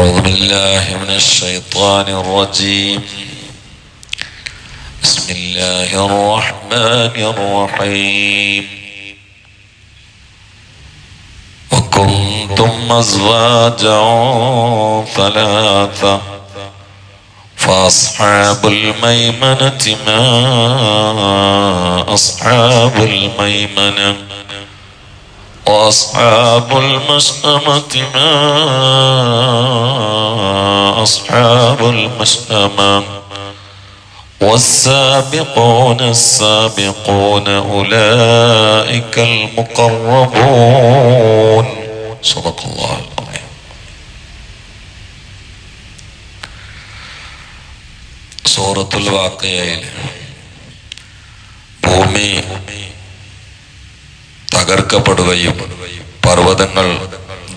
أعوذ بالله من الشيطان الرجيم. بسم الله الرحمن الرحيم. وكنتم أزواجا ثلاثة فأصحاب الميمنة ما أصحاب الميمنة وأصحاب المشأمة ما أصحاب المشأمة والسابقون السابقون أولئك المقربون. صدق الله العظيم. സൂറത്തുൽ വാഖിയയിൽ ഭൂമി തകർക്കപ്പെടുകയും പർവ്വതങ്ങൾ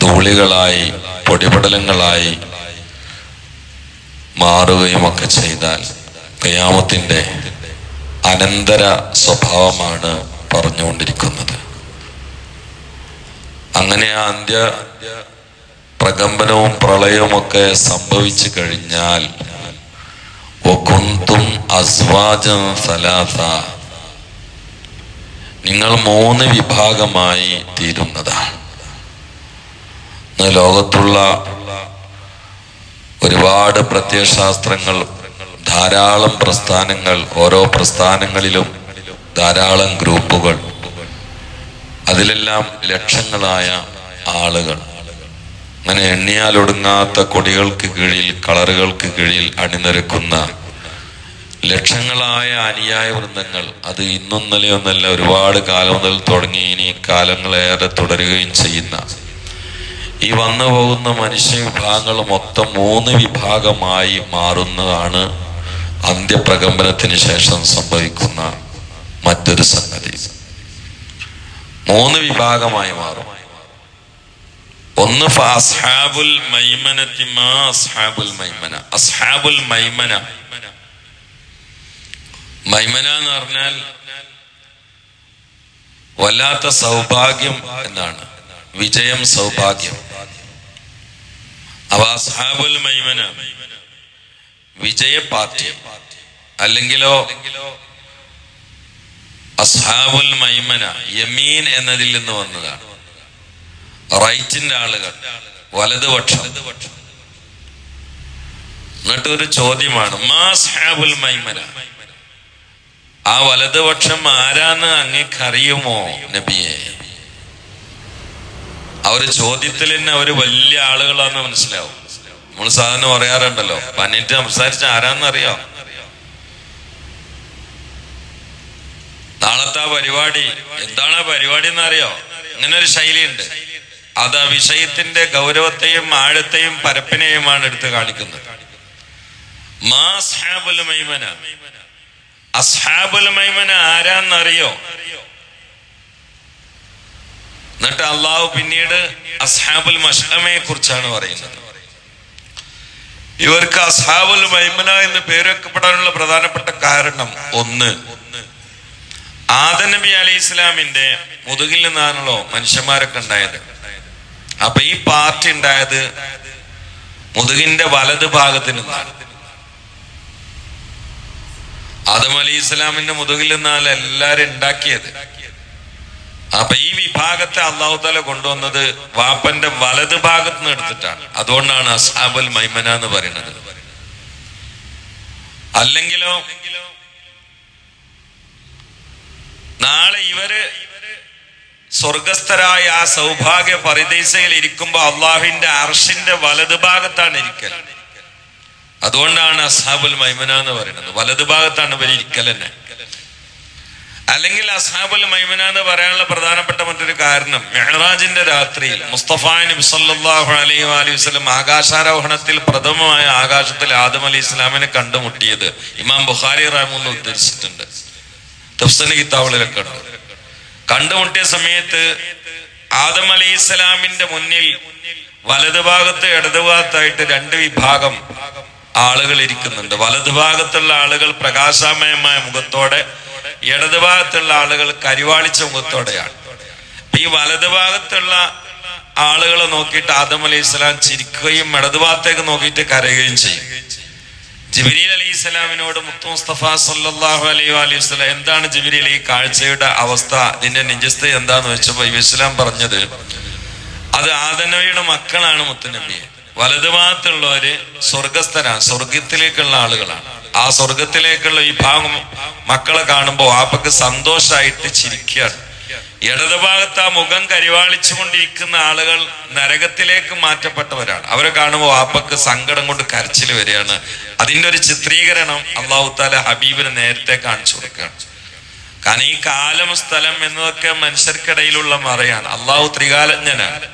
ധൂളികളായി പൊടിപടലങ്ങളായി മാറുകയും ഒക്കെ ചെയ്താൽ ഖിയാമത്തിന്റെ അനന്തര സ്വഭാവമാണ് പറഞ്ഞുകൊണ്ടിരിക്കുന്നത്. അങ്ങനെ ആ അന്ത്യ പ്രകമ്പനവും പ്രളയവും ഒക്കെ സംഭവിച്ചു കഴിഞ്ഞാൽ വകുന്തും അസ്വാജൻ സലാസ, നിങ്ങൾ 3 വിഭാഗമായി തീരുന്നതാണ്. ലോകത്തുള്ള ഒരുപാട് പ്രത്യയശാസ്ത്രങ്ങൾ, ധാരാളം പ്രസ്ഥാനങ്ങൾ, ഓരോ പ്രസ്ഥാനങ്ങളിലും ധാരാളം ഗ്രൂപ്പുകൾ, അതിലെല്ലാം ലക്ഷങ്ങളായ ആളുകൾ, അങ്ങനെ എണ്ണിയാലൊടുങ്ങാത്ത കൊടികൾക്ക് കീഴിൽ, കളറുകൾക്ക് കീഴിൽ അണിനിരക്കുന്ന ലക്ഷങ്ങളായ അനുയായ വൃന്ദങ്ങൾ. അത് ഇന്നൊന്നല്ല, ഒരുപാട് കാലം മുതൽ തുടങ്ങി ഇനി കാലങ്ങളേറെ തുടരുകയും ചെയ്യുന്ന ഈ വന്നു പോകുന്ന മനുഷ്യ വിഭാഗങ്ങൾ മൊത്തം 3 വിഭാഗമായി മാറുന്നതാണ് അന്ത്യപ്രകമ്പനത്തിന് ശേഷം സംഭവിക്കുന്ന മറ്റൊരു സംഗതി. 3 വിഭാഗമായി മാറും. ഒന്ന് അസ്ഹാബുൽ മൈമനതി മാ അസ്ഹാബുൽ മൈമന. അസ്ഹാബുൽ മൈമന, മൈമന എന്ന് പറഞ്ഞാൽ വല്ലാത്ത സൗഭാഗ്യം എന്നാണ്, വിജയം, സൗഭാഗ്യം. അവ അസ്ഹാബുൽ മൈമന വിജയ പാർട്ടി, അല്ലെങ്കിലോ അസ്ഹാബുൽ മൈമന യമീൻ എന്നതിൽ നിന്ന് വന്നതാണ്. റൈറ്റിന്റെ ആളുകൾ, വലതുപക്ഷം. എന്നിട്ട് ഒരു ചോദ്യമാണ്, മാ അസ്ഹാബുൽ മൈമന, ആ വലതുപക്ഷം ആരാന്ന് അങ്ങേക്കറിയുമോ നബിയെ? അവര് ചോദ്യത്തിൽ തന്നെ അവര് വലിയ ആളുകളാന്ന് മനസ്സിലാവും. നമ്മൾ സാധാരണ പറയാറുണ്ടല്ലോ, പന്നിട്ട് സംസാരിച്ച ആരാന്നറിയോ? നാളത്തെ പരിപാടി എന്താണ് പരിപാടി എന്നറിയോ? അങ്ങനെ ഒരു ശൈലിയുണ്ട്. അത് ആ വിഷയത്തിന്റെ ഗൗരവത്തെയും ആഴത്തെയും പരപ്പിനെയുമാണ് എടുത്ത് കാണിക്കുന്നത്. മാ അസ്ഹാബുൽ മൈമന, അസ്ഹാബുൽ മൈമന ആരാന്നറിയോ? എന്നിട്ട് അള്ളാഹു പിന്നീട് അസ്ഹാബുൽ മഷ്അമയെ കുറിച്ചാണ് പറയുന്നത്. ഇവർക്ക് അസ്ഹാബുൽ മൈമന എന്ന് പേരൊക്കെപ്പെടാനുള്ള പ്രധാനപ്പെട്ട കാരണം, ഒന്ന്, ആദം നബി അലൈഹി ഇസ്ലാമിന്റെ മുതുകിൽ നിന്നാണല്ലോ മനുഷ്യന്മാരൊക്കെ ഉണ്ടായത്. അപ്പൊ ഈ പാർട്ടി ഉണ്ടായത് മുതുകിന്റെ വലത് ഭാഗത്ത് നിന്നാണ്. ആദം അലൈഹി ഇസ്ലാമിന്റെ മുതുകിൽ നിന്നാണ് എല്ലാരും ഉണ്ടാക്കിയത്. അപ്പൊ ഈ വിഭാഗത്തെ അള്ളാഹു തആല കൊണ്ടുവന്നത് വാപ്പന്റെ വലത് ഭാഗത്ത് നിന്ന് എടുത്തിട്ടാണ്. അതുകൊണ്ടാണ് അസ്ഹാബുൽ മൈമന എന്ന് പറയുന്നത്. അല്ലെങ്കിലോ നാളെ ഇവര് സ്വർഗസ്ഥരായ ആ സൗഭാഗ്യ പരിദേശയിൽ ഇരിക്കുമ്പോ അള്ളാഹുവിന്റെ അർശിന്റെ വലത് ഭാഗത്താണ് ഇരിക്കൽ. അതുകൊണ്ടാണ് അസ്ഹാബുൽ മൈമന എന്ന് പറയുന്നത്. വലത് ഭാഗത്താണ് ഇവർ ഇരിക്കൽ തന്നെ. അല്ലെങ്കിൽ അസ്ഹാബുൽ മൈമന എന്ന് പറയാനുള്ള പ്രധാനപ്പെട്ട മറ്റൊരു കാരണം, മിഅ്റാജിന്റെ രാത്രിയിൽ മുസ്തഫ നബി സല്ലല്ലാഹു അലൈഹി വസല്ലം ആകാശാരോഹണത്തിൽ പ്രഥമമായ ആകാശത്തിൽ ആദം അലൈഹി ഇസ്ലാമിനെ കണ്ടുമുട്ടിയത് ഇമാം ബുഖാരി റഹ്മത്തുള്ളാഹി ഉദ്ധരിച്ചിട്ടുണ്ട്. തഫ്സീർ കിതാബുകളിലൊക്കെ ഉണ്ട്. കണ്ടുമുട്ടിയ സമയത്ത് ആദം അലൈഹി ഇസ്ലാമിന്റെ മുന്നിൽ വലതുഭാഗത്ത് ഇടതുഭാഗത്തായിട്ട് 2 വിഭാഗം ആളുകൾ ഇരിക്കുന്നുണ്ട്. വലതുഭാഗത്തുള്ള ആളുകൾ പ്രകാശമയമായ മുഖത്തോടെ, ഇടതുഭാഗത്തുള്ള ആളുകൾ കരിവാളിച്ച മുഖത്തോടെയാണ്. ഈ വലതുഭാഗത്തുള്ള ആളുകളെ നോക്കിയിട്ട് ആദം അലൈഹിസ്സലാം ചിരിക്കുകയും ഇടതുഭാഗത്തേക്ക് നോക്കിയിട്ട് കരയുകയും ചെയ്യും. ജിബ്രീൽ അലൈഹിസ്സലാമിനോട് മുത്തു മുസ്തഫ സല്ലല്ലാഹു അലൈഹി വസല്ലം എന്താണ് ജിബ്രീൽ ഈ കാഴ്ചയുടെ അവസ്ഥ, ഇതിന്റെ നിജസ്ഥ എന്താന്ന് വെച്ചപ്പോ ഇസ്ലാം പറഞ്ഞത് അത് ആദം നബിയുടെ മക്കളാണ് മുത്തുനബിയെ. വലതുഭാഗത്തുള്ളവര് സ്വർഗസ്ഥരാണ്, സ്വർഗത്തിലേക്കുള്ള ആളുകളാണ്. ആ സ്വർഗത്തിലേക്കുള്ള ഈ ഭാഗം മക്കളെ കാണുമ്പോൾ വാപ്പക്ക് സന്തോഷമായിട്ട് ചിരിക്കുകയാണ്. ഇടതുഭാഗത്ത് ആ മുഖം കരിവാളിച്ചു കൊണ്ടിരിക്കുന്ന ആളുകൾ നരകത്തിലേക്ക് മാറ്റപ്പെട്ടവരാണ്. അവരെ കാണുമ്പോൾ വാപ്പക്ക് സങ്കടം കൊണ്ട് കരച്ചിൽ വരികയാണ്. അതിന്റെ ഒരു ചിത്രീകരണം അല്ലാഹു തആല ഹബീബിന് നേരത്തെ കാണിച്ചു കൊടുക്കുകയാണ്. കാരണം ഈ കാലം സ്ഥലം എന്നതൊക്കെ മനുഷ്യർക്കിടയിലുള്ള മറയാണ്. അള്ളാഹു ത്രികാലജ്ഞനാണ്,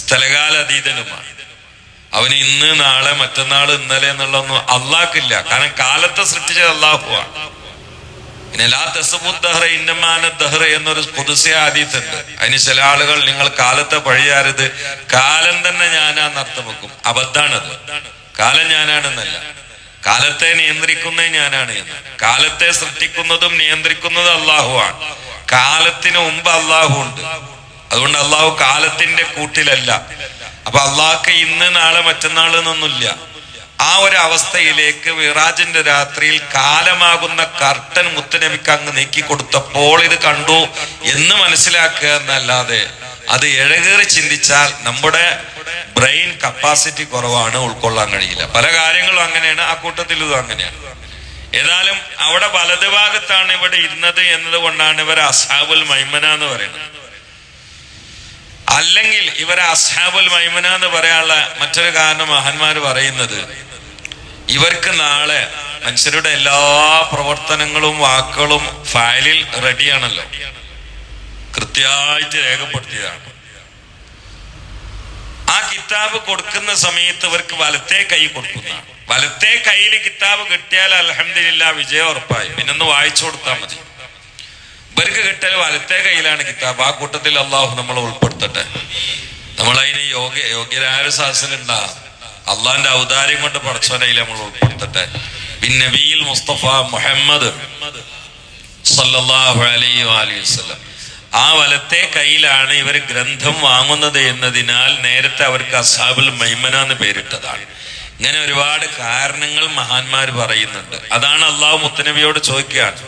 സ്ഥലകാല അതീതനുമാണ്. അവന് ഇന്ന് നാളെ മറ്റന്നാള് ഇന്നലെ എന്നുള്ളതൊന്നും അള്ളാഹ്ക്കില്ല. കാരണം കാലത്തെ സൃഷ്ടിച്ചത് അള്ളാഹുവാണ്. പിന്നെ ലാ തസ്ബുദ്ദഹ്റ ഇന്നമാന ദഹ്റ എന്നൊരു ഖുദ്സിയ ഹദീസ് ഉണ്ട്. അതിന് ചില ആളുകൾ നിങ്ങൾ കാലത്തെ പഴിയാരുത്, കാലം തന്നെ ഞാനാന്ന് അർത്ഥം വെക്കും. അബദ്ധാണത്. കാലം ഞാനാണെന്നല്ല, കാലത്തെ നിയന്ത്രിക്കുന്നത് ഞാനാണ് എന്ന്. കാലത്തെ സൃഷ്ടിക്കുന്നതും നിയന്ത്രിക്കുന്നതും അള്ളാഹുവാണ്. കാലത്തിന് മുമ്പ് അള്ളാഹു ഉണ്ട്. അതുകൊണ്ട് അള്ളാഹു കാലത്തിന്റെ കൂട്ടിലല്ല. അപ്പൊ അള്ളാഹ്ക്ക് ഇന്ന് നാളെ മറ്റന്നാൾ എന്നൊന്നുമില്ല. ആ ഒരു അവസ്ഥയിലേക്ക് മിറാജിന്റെ രാത്രിയിൽ കാലമാകുന്ന കർട്ടൻ മുത്തുനബിക്ക് അങ്ങ് നീക്കി കൊടുത്തപ്പോൾ ഇത് കണ്ടു എന്ന് മനസ്സിലാക്കുക എന്നല്ലാതെ അത് ഇഴകേറി ചിന്തിച്ചാൽ നമ്മുടെ ബ്രെയിൻ കപ്പാസിറ്റി കുറവാണ്, ഉൾക്കൊള്ളാൻ കഴിയില്ല. പല കാര്യങ്ങളും അങ്ങനെയാണ്, ആ കൂട്ടത്തിൽ ഇതും അങ്ങനെയാണ്. ഏതായാലും അവിടെ വലതുഭാഗത്താണ് ഇവിടെ ഇരുന്നത് എന്നത് കൊണ്ടാണ് ഇവരെ അസ്ഹാബുൽ മൈമന എന്ന് പറയുന്നത്. അല്ലെങ്കിൽ ഇവരെ അസ്ഹാബുൽ മൈമന എന്ന് പറയാനുള്ള മറ്റൊരു കാരണം മഹാന്മാര് പറയുന്നത് ഇവർക്ക് നാളെ മനുഷ്യരുടെ എല്ലാ പ്രവർത്തനങ്ങളും വാക്കുകളും ഫയലിൽ റെഡിയാണല്ലോ, കൃത്യമായിട്ട് രേഖപ്പെടുത്തിയതാണ്. ആ കിതാബ് കൊടുക്കുന്ന സമയത്ത് ഇവർക്ക് വലത്തെ കൈ കൊടുക്കുന്നതാണ്. വലത്തെ കയ്യിൽ കിതാബ് കിട്ടിയാൽ അൽഹംദുലില്ലാ വിജയം ഉറപ്പായി. പിന്നൊന്ന് വായിച്ചു കൊടുത്താൽ മതി. ഇവർക്ക് കിട്ടിയാൽ വലത്തെ കയ്യിലാണ് കിതാബ്. ആ കൂട്ടത്തിൽ അള്ളാഹു നമ്മളെ ഉൾപ്പെടുത്തട്ടെ. നമ്മളതിന് യോഗ്യരായ സാഹസിലുണ്ടാകും. അള്ളാഹിന്റെ ഔദാര്യം കൊണ്ട് പടച്ചോനയിൽ നമ്മൾ ഉൾപ്പെടുത്തട്ടെ. ബിൻ നബിയിൽ മുസ്തഫ മുഹമ്മദ് സല്ലല്ലാഹു അലൈഹി വസല്ലം. ആ വലത്തെ കയ്യിലാണ് ഇവർ ഗ്രന്ഥം വാങ്ങുന്നത് എന്നതിനാൽ നേരത്തെ അവർക്ക് അസ്ഹാബുൽ മൈമന എന്ന് പേരിട്ടതാണ്. ഇങ്ങനെ ഒരുപാട് കാരണങ്ങൾ മഹാന്മാർ പറയുന്നുണ്ട്. അതാണ് അള്ളാഹു മുത്തുനബിയോട് ചോദിക്കുകയാണ്,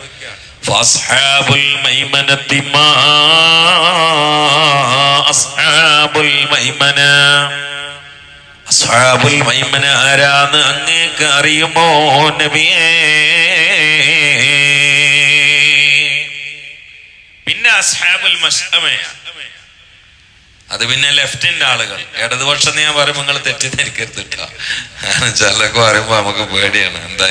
ഫസ്ഹാബുൽ മൈമനതി മാ അസ്ഹാബുൽ മൈമന. അസ്ഹാബുൽ മൈമന ആരാന്ന് അങ്ങേക്ക് അറിയുമോ നബിയേ? പിന്നെ അസ്ഹാബുൽ മശ്അമയാണ്. അത് പിന്നെ ലെഫ്റ്റിന്റെ ആളുകൾ. ഇടതുപക്ഷം ഞാൻ പറയുമ്പോൾ നിങ്ങൾ തെറ്റിദ്ധരിക്കരുത് കേട്ടോ. ചിലർക്ക് പറയുമ്പോ നമുക്ക് പേടിയാണ്. എന്താ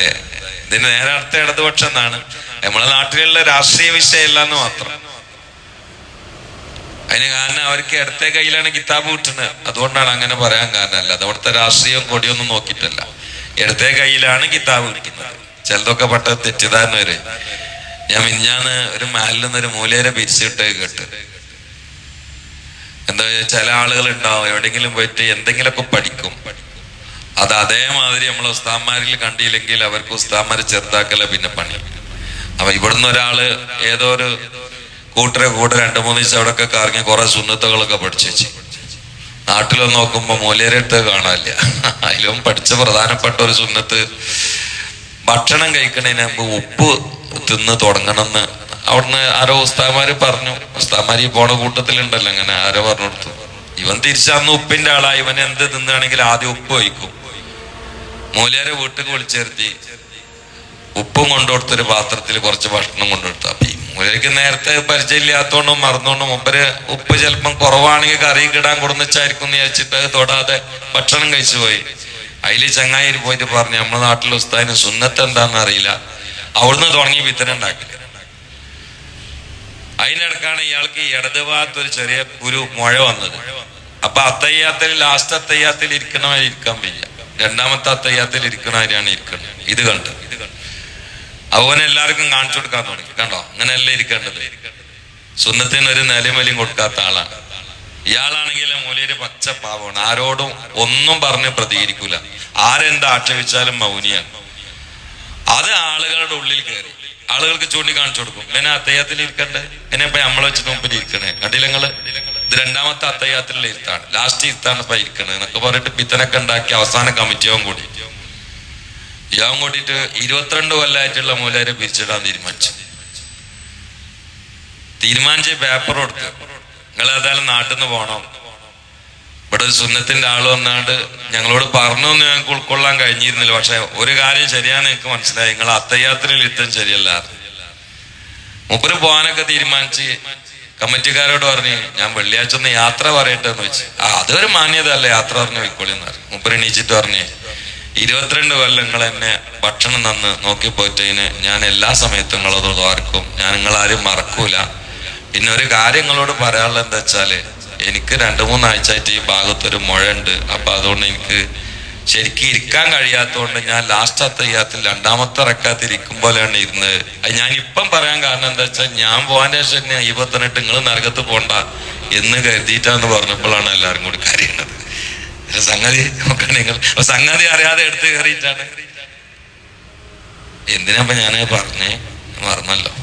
ഇതിന് നേരെ അർത്ഥം ഇടതുപക്ഷം എന്നാണ്. നമ്മളെ നാട്ടിലുള്ള രാഷ്ട്രീയ വിഷയമല്ല എന്ന് മാത്രം. അതിന് കാരണം അവർക്ക് ഇടത്തെ കയ്യിലാണ് കിതാബ് കിട്ടുന്നത്. അതുകൊണ്ടാണ് അങ്ങനെ പറയാൻ കാരണം. അല്ല, അതവിടുത്തെ രാഷ്ട്രീയവും കൊടിയൊന്നും നോക്കിയിട്ടല്ല. ഇടത്തെ കയ്യിലാണ് കിതാബ് കിട്ടുന്നത്. ചിലതൊക്കെ പെട്ട തെറ്റിദ്ധാരണ വരെ. ഞാൻ മിഞ്ഞാന്ന് ഒരു മഹലിൽ നിന്നൊരു മൂലയരെ പിരിച്ചിട്ട് കേട്ട്. എന്താ ചില ആളുകൾ ഉണ്ടാവും എവിടെയെങ്കിലും പോയിട്ട് എന്തെങ്കിലുമൊക്കെ പഠിക്കും. അത് അതേമാതിരി നമ്മൾ ഉസ്താദ്മാരിൽ കണ്ടില്ലെങ്കിൽ അവർക്ക് ഉസ്താദ്മാരെ ചെറുതാക്കല പിന്നെ പണി. അപ്പൊ ഇവിടുന്ന് ഒരാള് ഏതോ ഒരു കൂട്ടരെ കൂടെ 2-3 ദിവസം അവിടെയൊക്കെ കറങ്ങി കുറെ സുന്നത്തുകളൊക്കെ പഠിച്ചു വെച്ചു. നാട്ടിലൊന്ന് നോക്കുമ്പോ മൂലയരെ അടുത്ത് കാണാനില്ല. അതിലും പഠിച്ച പ്രധാനപ്പെട്ട ഒരു സുന്നത്ത് ഭക്ഷണം കഴിക്കണതിന് മുമ്പ് ഉപ്പ് തിന്ന് തുടങ്ങണമെന്ന് അവിടുന്ന് ആരോ ഉസ്താദ്മാര് പറഞ്ഞു. ഉസ്താദ്മാര് പോണ കൂട്ടത്തിലുണ്ടല്ലോ, അങ്ങനെ ആരോ പറഞ്ഞു കൊടുത്തു. ഇവൻ തിരിച്ചന്ന് ഉപ്പിന്റെ ആളാ. ഇവൻ എന്ത് തിന്നാണെങ്കിൽ ആദ്യം ഉപ്പ് വയ്ക്കും. മൂലയരെ വീട്ടിൽ വിളിച്ചേർത്തി ഉപ്പും കൊണ്ടുകൊടുത്തൊരു പാത്രത്തിൽ കുറച്ച് ഭക്ഷണം കൊണ്ടുകൊടുത്തു. അപ്പൊ ഈ മൂലയ്ക്ക് നേരത്തെ പരിചയമില്ലാത്തോണ്ടും മറന്നോണ്ടും മുമ്പര് ഉപ്പ് ചിലപ്പം കുറവാണെങ്കിൽ കറി കിടാൻ കൊടുന്നിച്ചായിരിക്കും എന്ന് വിചാരിച്ചിട്ട് തൊടാതെ ഭക്ഷണം കഴിച്ചു പോയി. അതിൽ ചങ്ങായി പോയിട്ട് പറഞ്ഞു, നമ്മുടെ നാട്ടിലെ ഉസ്താദിന് സുന്നത്ത് എന്താന്ന് അറിയില്ല, അവിടുന്ന് തുടങ്ങി വിത്തനം ഉണ്ടാക്കില്ല. അതിനിടക്കാണ് ഇയാൾക്ക് ഇടതുഭാഗത്ത് ഒരു ചെറിയ മുഴ വന്നത്. അപ്പൊ അത്തയ്യാത്തിൽ ലാസ്റ്റ് അത്തയ്യാത്തിൽ ഇരിക്കണമാതിരി ഇരിക്കാൻ വയ്യ, രണ്ടാമത്തെ അത്തയ്യാത്തിൽ ഇരിക്കണമാതിരിയാണ് ഇരിക്കുന്നത്. ഇത് കണ്ട് അവൻ എല്ലാവർക്കും കാണിച്ചു കൊടുക്കാൻ തുടങ്ങി. കണ്ടോ, അങ്ങനെയല്ല ഇരിക്കേണ്ടത്. സുന്നത്തിന് ഒരു നിലമലിയും കൊടുക്കാത്ത ആളാണ് ഇയാളാണെങ്കിൽ. മൂലയൊരു പച്ച പാവമാണ്, ആരോടും ഒന്നും പറഞ്ഞ് പ്രതികരിക്കൂല. ആരെന്താ ആക്ഷേപിച്ചാലും മൗനിയാണ്. അത് ആളുകളുടെ ഉള്ളിൽ കയറി ആളുകൾക്ക് ചൂണ്ടി കാണിച്ചു കൊടുക്കും. ഇങ്ങനെ അത്തയ്യത്തിൽ ഇരിക്കണ്ടേ, ഇങ്ങനെ ഇപ്പൊ നമ്മളെ വെച്ച് മുമ്പിൽ ഇരിക്കണേ. കണ്ടില്ല നിങ്ങള് ഇത് രണ്ടാമത്തെ അത്തയ്യാത്തിലുള്ള ഇരുത്താണ്, ലാസ്റ്റ് ഇരുത്താണ് ഇപ്പൊ ഇരിക്കണത് എന്നൊക്കെ പറഞ്ഞിട്ട് പിത്തനൊക്കെ ഉണ്ടാക്കി അവസാന കമ്മിറ്റിയാവും കൂടി യാവും കൂട്ടിയിട്ട് 22 കൊല്ലമായിട്ടുള്ള മൂലരെ പിരിച്ചിടാൻ തീരുമാനിച്ച് പേപ്പർ കൊടുത്ത് നിങ്ങൾ ഏതായാലും നാട്ടിൽ നിന്ന് പോകണം, ഇവിടെ ഒരു സുന്നത്തിന്റെ ആള് വന്നാണ്ട് ഞങ്ങളോട് പറഞ്ഞൊന്നും ഞങ്ങൾക്ക് ഉൾക്കൊള്ളാൻ കഴിഞ്ഞിരുന്നില്ല, പക്ഷെ ഒരു കാര്യം ശരിയാന്ന് എനിക്ക് മനസ്സിലായി, നിങ്ങൾ അത്തയ്യാത്തിൽ ഇരുത്തം ശരിയല്ല. മൂപ്പര് പോകാനൊക്കെ തീരുമാനിച്ച് കമ്മിറ്റിക്കാരോട് പറഞ്ഞ് ഞാൻ വെള്ളിയാഴ്ച ഒന്ന് യാത്ര പറയട്ടെ എന്ന് വെച്ച്. അതൊരു മാന്യത അല്ല, യാത്ര പറഞ്ഞു പോയിക്കോളിന്ന് പറഞ്ഞു. മൂപ്പര് എണീച്ചിട്ട് പറഞ്ഞ് 22 കൊല്ലങ്ങൾ എന്നെ ഭക്ഷണം തന്ന് നോക്കി പോയിട്ടതിന് ഞാൻ എല്ലാ സമയത്തും നിങ്ങളത് ഓർക്കും, ഞാൻ നിങ്ങളാരും മറക്കൂല. പിന്നെ ഒരു കാര്യം നിങ്ങളോട് പറയാനുള്ളത് എന്താ വെച്ചാല്, എനിക്ക് 2-3 ആഴ്ചയായിട്ട് ഈ ഭാഗത്തൊരു മുഴയുണ്ട്, അപ്പൊ അതുകൊണ്ട് എനിക്ക് ശരിക്കും ഇരിക്കാൻ കഴിയാത്തതുകൊണ്ട് ഞാൻ ലാസ്റ്റ് അത്തയ്യാത്തിൽ 2-ാമത്തെ റക്കാത്ത് ഇരിക്കും പോലെയാണ് ഇരുന്നത്. അത് ഞാൻ ഇപ്പം പറയാൻ കാരണം എന്താ വെച്ചാൽ ഞാൻ പോകാൻ ശേഷം ഈ 18 നിങ്ങൾ നരകത്ത് പോണ്ട എന്ന് കരുതിയിട്ടാന്ന് പറഞ്ഞപ്പോഴാണ് എല്ലാവരും കൂടി കരയുന്നത്. സംഗതി നോക്കണം നിങ്ങൾ, സംഗതി അറിയാതെ എടുത്ത് കയറിയിട്ടാണ്. എന്തിനാ ഞാൻ പറഞ്ഞേ മറന്നല്ലോ.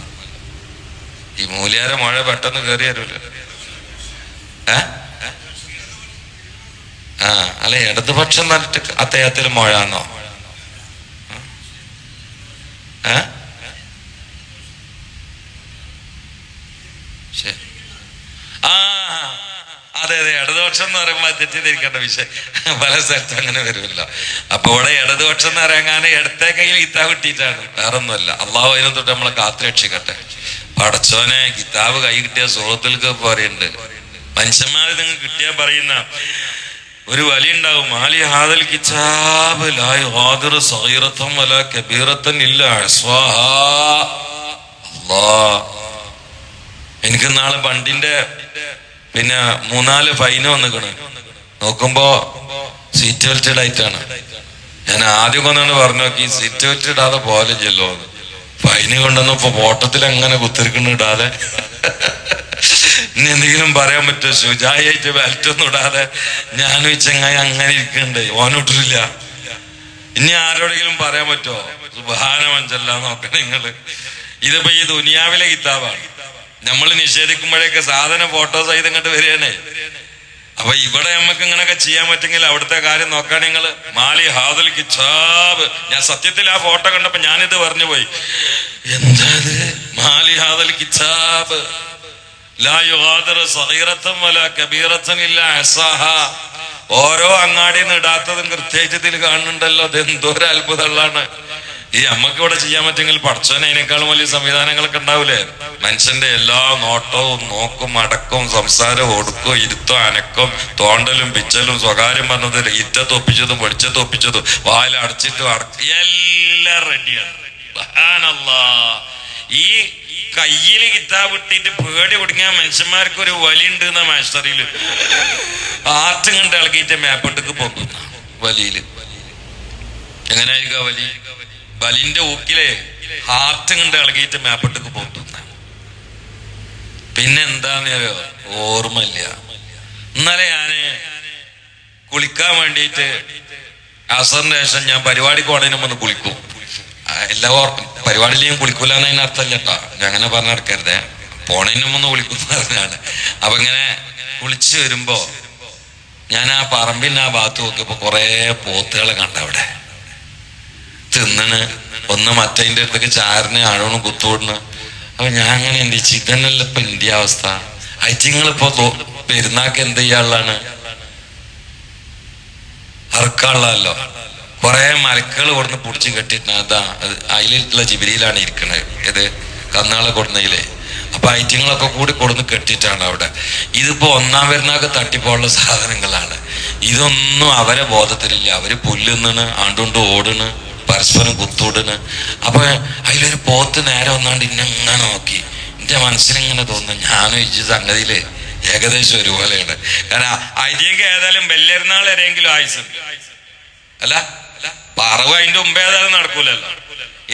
ഈ മൂല്യാര മഴ പെട്ടെന്ന് കയറി വരൂല്ലോ. അല്ല, ഇടതുപക്ഷം പറഞ്ഞിട്ട് അദ്ദേഹത്തിൽ മഴന്നോ? അതെ അതെ, ഇടതുപക്ഷം എന്ന് പറയുമ്പോൾ തെറ്റിദ്ധരിക്കേണ്ട വിഷയം പല സ്ഥലത്തും അങ്ങനെ വരുമല്ലോ. അപ്പൊ ഇവിടെ ഇടതുപക്ഷം എന്ന് പറയാൻ ഇടത്തെ കയ്യിൽ കിതാബ് കിട്ടിയിട്ടാണ്, വേറൊന്നുമല്ല. അള്ളാഹു അതിനെ തൊട്ട് നമ്മളെ കാത്തുരക്ഷിക്കട്ടെ. പടച്ചോനെ കിതാബ് കൈ കിട്ടിയ സുഹൃത്തുക്കൾക്ക് പറയുന്നുണ്ട്, മനുഷ്യന്മാര് നിങ്ങൾ കിട്ടിയാൽ പറയുന്ന ഒരു വലി ഉണ്ടാവും, മാലി ഹാദൽ കിതാബ് ലാ യുഗാദിറു സഗീറത്തൻ വലാ കബീറത്തൻ ഇല്ലാ അഹ്സാഹാ. അല്ലാഹ്, എനിക്ക് നാളെ വണ്ടിന്റെ 3-4 ഫൈന് വന്നിക്കണ്. നോക്കുമ്പോ സീറ്റ് ബെൽറ്റ് ഇടായിട്ടാണ്. ഞാൻ ആദ്യം കൊണ്ടാണ് പറഞ്ഞു നോക്കി, സീറ്റ് ബെൽറ്റ് ഇടാതെ പോലെ ചെല്ലോ. ഫൈന് കൊണ്ടുവന്നപ്പോ പോട്ടത്തിൽ അങ്ങനെ കുത്തിരിക്കണ ഇടാതെ. ഇനി എന്തെങ്കിലും പറയാൻ പറ്റുമോ? ശുചായിട്ട് ബെൽറ്റ് ഒന്നും ഇടാതെ ഞാൻ ചങ്ങായി അങ്ങനെ ഇരിക്കണ്ടേ, ഓനിട്ടില്ല. ഇനി ആരോടെങ്കിലും പറയാൻ പറ്റുമോ? സുബ്ഹാനമഞ്ചല്ല നോക്കണം നിങ്ങള്. ഇതിപ്പോ ഈ ദുനിയാവിലെ കിതാബാണ്. നമ്മൾ നിഷേധിക്കുമ്പോഴേക്ക് സാധനം ഫോട്ടോ സഹിതം ഇങ്ങോട്ട് വരികയാണേ. അപ്പൊ ഇവിടെ നമുക്ക് ഇങ്ങനെയൊക്കെ ചെയ്യാൻ പറ്റുമെങ്കിൽ അവിടുത്തെ കാര്യം നോക്കാൻ നിങ്ങൾ. മാലി ഹാദൽ കിതാബ്, ഞാൻ സത്യത്തിൽ ആ ഫോട്ടോ കണ്ടപ്പോ ഞാനിത് പറഞ്ഞു പോയി, എന്താ മാലി ഹാദൽ കിതാബ് ലാ യുഗാദിറു സഗീറത്തൻ വലാ കബീറത്തൻ ഇല്ലാ അഹ്സാഹാ. ഓരോ അങ്ങാടിന്ന് ഇടാത്തതും കൃത്യത്തിൽ കാണുന്നുണ്ടല്ലോ. അതെന്തോ ഒരു അത്ഭുതമുള്ളതാണ്. ഈ അമ്മക്ക് ഇവിടെ ചെയ്യാൻ പറ്റുമെങ്കിൽ പടച്ചോനെ അതിനേക്കാളും വലിയ സംവിധാനങ്ങളൊക്കെ ഉണ്ടാവൂലേ? മനുഷ്യന്റെ എല്ലാ നോട്ടവും നോക്കും അടക്കവും സംസാരവും ഒടുക്കവും ഇരുത്തോ അനക്കവും തോണ്ടലും പിച്ചലും സ്വകാര്യം പറഞ്ഞത് ഇറ്റത്തൊപ്പിച്ചതും വെളിച്ചത്തൊപ്പിച്ചതും വായിൽ അടച്ചിട്ടും എല്ലാം റെഡിയാണ്. സുബ്ഹാനല്ലാഹ്. ഈ കയ്യിൽ കിതാബ് ഇട്ടിട്ട് പേടി കുടുങ്ങിയ മനുഷ്യന്മാർക്ക് ഒരു വലിയുണ്ട് എന്ന മാസ്റ്ററിയില് ആറ്റും കണ്ട് ഇളകിയിട്ട് മേപ്പോട്ടേക്ക് പോകുന്ന വലിയില് എങ്ങനെയായിരിക്കും വലി? വലിന്റെ ഊക്കിലെ ഹാർട്ട് കണ്ട് ഇളകിയിട്ട് മേപ്പോട്ടേക്ക് പോകുന്ന. പിന്നെ എന്താന്ന് ഓർമ്മയില്ല. ഇന്നലെ ഞാന് കുളിക്കാൻ വേണ്ടിയിട്ട് അസറിന് ശേഷം ഞാൻ പരിപാടിക്ക് പോണതിന് മുമ്പ് കുളിക്കും. എല്ലാ പരിപാടിയിലും കുളിക്കൂല എന്നതിന് അർത്ഥമല്ല കേട്ടോ, ഞാൻ അങ്ങനെ പറഞ്ഞു നടക്കരുതേ. പോണതിന് മുമ്പ് കുളിക്കും പറഞ്ഞാണ്. അപ്പൊ ഇങ്ങനെ കുളിച്ചു വരുമ്പോ ഞാൻ ആ പറമ്പിന്റെ ആ ഭാഗത്ത് നോക്കിയപ്പോ കുറെ പോത്തുകളെ കണ്ടവിടെ തിന്നണ്. ഒന്ന് മറ്റതിൻ്റെ അടുത്തേക്ക് ചാറിന് ആഴോണം കുത്തോടിന്. അപ്പൊ ഞാൻ അങ്ങനെ എന്ത് വെച്ചു, ഇതന്നല്ല ഇപ്പൊ ഇന്ത്യ അവസ്ഥ. ഐറ്റിങ്ങളിപ്പോ പെരുന്നാക്ക് എന്ത് ചെയ്യാനുള്ളതാണ്? അറക്കാനുള്ളതല്ലോ. കുറെ മലക്കുകൾ കൊടുന്ന് പിടിച്ച് കെട്ടിട്ട് അതാ അതിലുള്ള ജിബിരിയിലാണ് ഇരിക്കണത്. ഇത് കന്നാളെ കൊടുന്നതിലേ. അപ്പൊ ഐറ്റിങ്ങളൊക്കെ കൂടി കൊടുന്ന് കെട്ടിയിട്ടാണ് അവിടെ. ഇതിപ്പോ ഒന്നാം പെരുന്നാക്ക് തട്ടിപ്പോള്ള സാധനങ്ങളാണ്. ഇതൊന്നും അവരെ ബോധത്തിലില്ല. അവര് പുല്ലുന്നണ്, ആണ്ടുകൊണ്ട് ഓടണ്, പരസ്പരം കുത്തൂടണ്. അപ്പൊ അതിലൊരു പോത്ത് നേരെ വന്നാണ്ട് ഇന്നങ്ങനെ നോക്കി. എന്റെ മനസ്സിലിങ്ങനെ തോന്നുന്നു, ഞാനും ഈ സംഗതിയില് ഏകദേശം ഒരുപോലെയാണ്. കാരണം അതിലേക്ക് ഏതായാലും ബെല്ലിരുന്നാൾ വരെയെങ്കിലും ആയുസുണ്ട് അല്ല. പറവ് അതിന്റെ മുമ്പ് ഏതായാലും നടക്കൂലല്ലോ.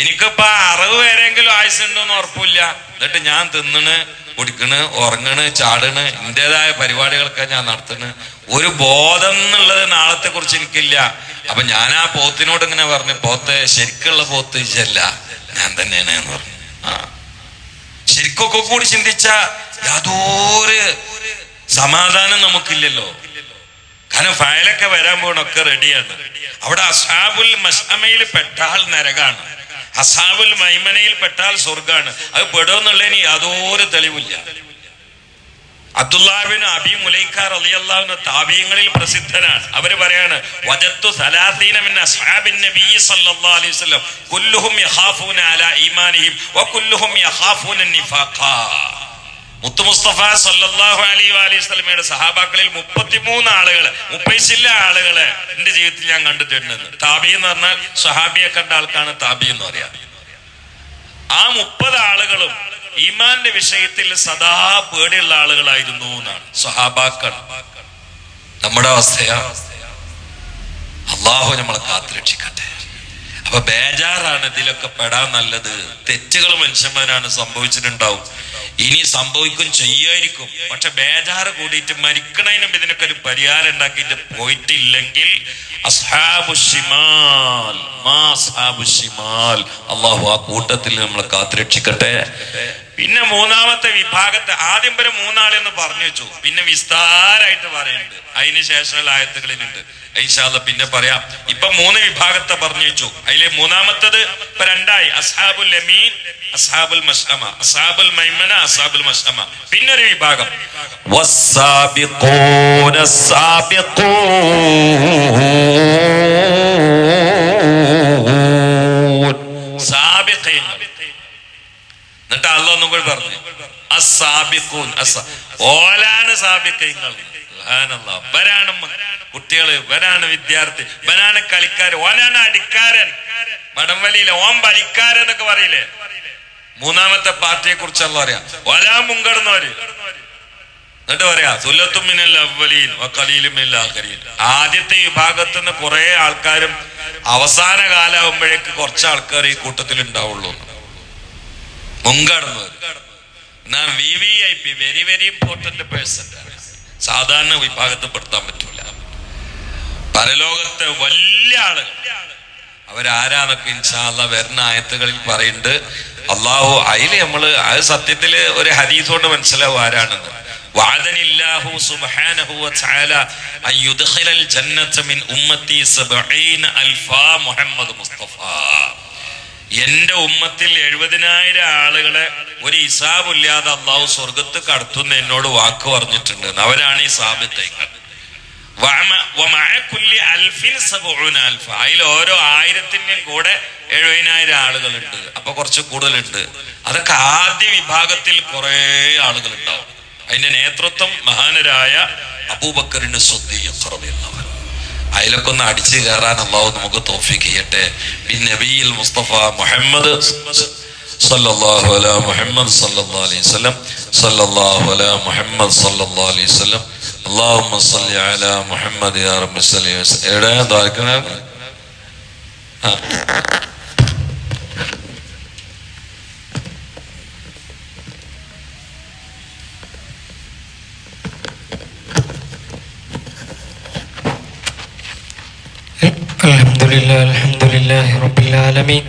എനിക്കിപ്പോ 60 വരെയെങ്കിലും ആയുസുണ്ടോന്ന് ഉറപ്പില്ല. എന്നിട്ട് ഞാൻ തിന്നണ്, കുടിക്കണ്, ഉറങ്ങണ്, ചാടണ്, ഇന്റേതായ പരിപാടികളൊക്കെ ഞാൻ നടത്തണ്. ഒരു ബോധം എന്നുള്ളത് നാളത്തെ കുറിച്ച് എനിക്കില്ല. അപ്പൊ ഞാൻ ആ പോത്തിനോട് ഇങ്ങനെ പറഞ്ഞു, പോത്തെ ശരിക്കുള്ള പോത്ത് ഇല്ല, ഞാൻ തന്നെയാണ് എന്ന് പറഞ്ഞു. ശരിക്കൊക്കെ കൂടി ചിന്തിച്ച യാതൊരു സമാധാനം നമുക്കില്ലല്ലോ. കാരണം ഫയലൊക്കെ വരാൻ പോകണൊക്കെ റെഡിയാണ്. അവിടെ അസ്ഹാബുൽ മശ്അമയിൽ പെട്ടാൽ നരകാണ്, അസ്ഹാബുൽ മൈമനയിൽ പെട്ടാൽ സ്വർഗാണ്. അത് പെടുമെന്നുള്ളതിന് യാതൊരു തെളിവില്ല. അബ്ദുല്ലാഹിബ്നു അബീ മുലൈക്ക റളിയല്ലാഹു അൻഹു താബീങ്ങളിൽ പ്രസിദ്ധനാണ്. അവര് പറയാണ്, വജത്തു 30 മിൻ അസ്ഹാബിൻ നബി സല്ലല്ലാഹു അലൈഹി വസല്ലം കുല്ലുഹും യഖാഫൂന അലാ ഈമാനിഹിം വകുല്ലുഹും യഖാഫൂന നിഫാഖ. മുത്തു മുസ്തഫ സല്ലല്ലാഹു അലൈഹി വസല്ലമയുടെ സഹാബാക്കളിൽ 33 ആളുകളെ, 30 ആളുകളെ എന്റെ ജീവിതത്തിൽ ഞാൻ കണ്ടിട്ടുണ്ട്. താബി എന്ന് പറഞ്ഞാൽ സഹാബിയെ കണ്ട ആൾക്കാണ് താബി എന്ന് പറയാ. ആ 30 ആളുകളും ഈമാന്റെ വിഷയത്തിൽ സദാ പേടിയുള്ള ആളുകളായിരുന്നു എന്നാണ് സഹാബാക്കൾ. നമ്മുടെ അവസ്ഥയാ? അള്ളാഹു നമ്മളെ കാത്തുരക്ഷിക്കട്ടെ. അപ്പൊ ബേജാറാണ് ഇതിലൊക്കെ പെടാൻ നല്ലത്. തെറ്റുകൾ മനുഷ്യന്മാരാണ് സംഭവിച്ചിട്ടുണ്ടാവും, ഇനി സംഭവിക്കും, ചെയ്യായിരിക്കും. പക്ഷെ ബേജാറ് കൂടിയിട്ട് മരിക്കണതിനും ഇതിനൊക്കെ ഒരു പരിഹാരം ഉണ്ടാക്കിയിട്ട് പോയിട്ടില്ലെങ്കിൽ അള്ളാഹു ആ കൂട്ടത്തിൽ നമ്മളെ കാത്തുരക്ഷിക്കട്ടെ. പിന്നെ മൂന്നാമത്തെ വിഭാഗത്തെ ആദ്യം വരെ 3 ആളെന്ന് പറഞ്ഞു വെച്ചു, പിന്നെ വിസ്താരായിട്ട് പറയുന്നുണ്ട്, അതിന് ശേഷമുള്ള ആയത്തുകളിലുണ്ട്. ഇൻഷാ അല്ലാഹ് പിന്നെ പറയാം. ഇപ്പൊ 3 വിഭാഗത്തെ പറഞ്ഞു വെച്ചു. അതിലെ മൂന്നാമത്തത് ഇപ്പൊ 2ആയി, അസ്ഹാബുൽ യമീൻ, അസ്ഹാബുൽ മശ്അമ, അസ്ഹാബുൽ മൈമന, അസ്ഹാബുൽ മശ്അമ. പിന്നെ ഒരു വിഭാഗം വസ്സാബിഖൂന സാബിഖീൻ. എന്നിട്ട് അല്ലാഹ് ഒന്നും കൂടി പറഞ്ഞു, അസ്സാബിഖൂൻ, ഓലാണ് സാബിഖീങ്ങൾ. ഇവരാണ് കുട്ടികള്, ഇവരാണ് വിദ്യാർത്ഥി, ഇവനാണ് കളിക്കാരൻ, ഓനാണ് അടിക്കാരൻ, വടംവലിയിലെ ഓൻ വലിക്കാരൻ എന്നൊക്കെ പറയില്ലേ. മൂന്നാമത്തെ പാർട്ടിയെ കുറിച്ചല്ല പറയാ, ഓലാ മുൻകടന്നവര്. എന്നിട്ട് പറയാ സുല്ലത്തും മിനൽ അവ്വലീൻ വഖലീലും മിനൽ ആഖിരീൻ. ആദ്യത്തെ വിഭാഗത്തിൽ നിന്ന് കുറെ ആൾക്കാരും അവസാന കാലാവുമ്പോഴേക്ക് കുറച്ച് ആൾക്കാർ ഈ കൂട്ടത്തിൽ ഉണ്ടാവുള്ളൂ. മുൻകടന്നവർ VVIP, very very important person, സാധാരണ വിഭാഗത്തിൽ പെടുത്താൻ പറ്റൂല. പരലോകത്തെ വലിയ ആളുകൾ അവരാരാന്നൊക്കെ ഇൻഷാ അല്ലാഹ് വരുന്ന ആയത്തുകളിൽ പറയുന്നുണ്ട്. അള്ളാഹു അതില് നമ്മള് അത് സത്യത്തില് ഒരു ഹദീസ് കൊണ്ട് മനസ്സിലാവും ആരാണെന്ന്. വഅദനില്ലാഹു സുബ്ഹാനഹു വതആല അൻ യുദ്ഖിലൽ ജന്നത മിൻ ഉമ്മത്തി 70,000 മുഹമ്മദ് മുസ്തഫ. എന്റെ ഉമ്മത്തിൽ 70,000 ആളുകളെ ഒരു ഹിസാബില്ലാതെ അള്ളാഹു സ്വർഗത്ത് കടത്തുന്ന എന്നോട് വാക്ക് പറഞ്ഞിട്ടുണ്ട്. അവരാണ് ഈ സാബിത്തൈങ്ങൾ. അതിൽ ഓരോ 1000-ന്റെയും കൂടെ 70,000 ആളുകളുണ്ട്. അപ്പൊ കുറച്ച് കൂടുതലുണ്ട്. അതൊക്കെ ആദ്യ വിഭാഗത്തിൽ കുറെ ആളുകൾ ഉണ്ടാവും. അതിന്റെ നേതൃത്വം മഹാനരായ അബൂബക്കറിന് സിദ്ദീഖ് റളിയല്ലാഹു അൻഹു. അതിലൊക്കെ ഒന്ന് അടിച്ചു കയറാൻ അള്ളാഹു നമുക്ക് തൗഫീഖ് ചെയ്യട്ടെ. നബിയിൽ മുസ്തഫ മുഹമ്മദ് സല്ലല്ലാഹു അലാ മുഹമ്മദ് സല്ലല്ലാഹു അലൈഹി വസല്ലം, സല്ലല്ലാഹു അലാ മുഹമ്മദ് സല്ലല്ലാഹു അലൈഹി വസല്ലം, അല്ലാഹുമ്മ സല്ലി അലാ മുഹമ്മദ് യാ റബ്ബി സല്ലി വസല്ലം. എവിടെ ദുആക്കണ? الحمد لله رب العالمين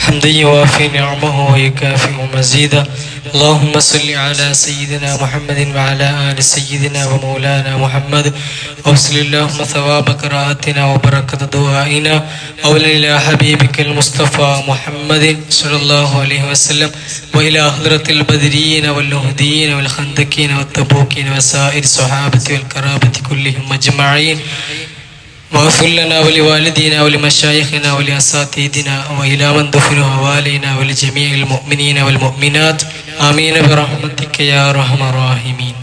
حمدا يوافي نعمه ويكافئ مزيدا. اللهم صل على سيدنا محمد وعلى آل سيدنا ومولانا محمد وصل اللهم ثواب قراءتنا وبركة دعائنا أولا إلى حبيبك المصطفى محمد صلى الله عليه وسلم وإلى حضرة البدريين واللهديين والخندقين والتبوكين وسائر الصحابة والقرابة كلهم أجمعين. واغفر لنا ولوالدينا ولمشايخنا ولأساتذتنا وإلى من دفنوا أوالينا ولجميع المؤمنين والمؤمنات آمين برحمتك يا أرحم الراحمين.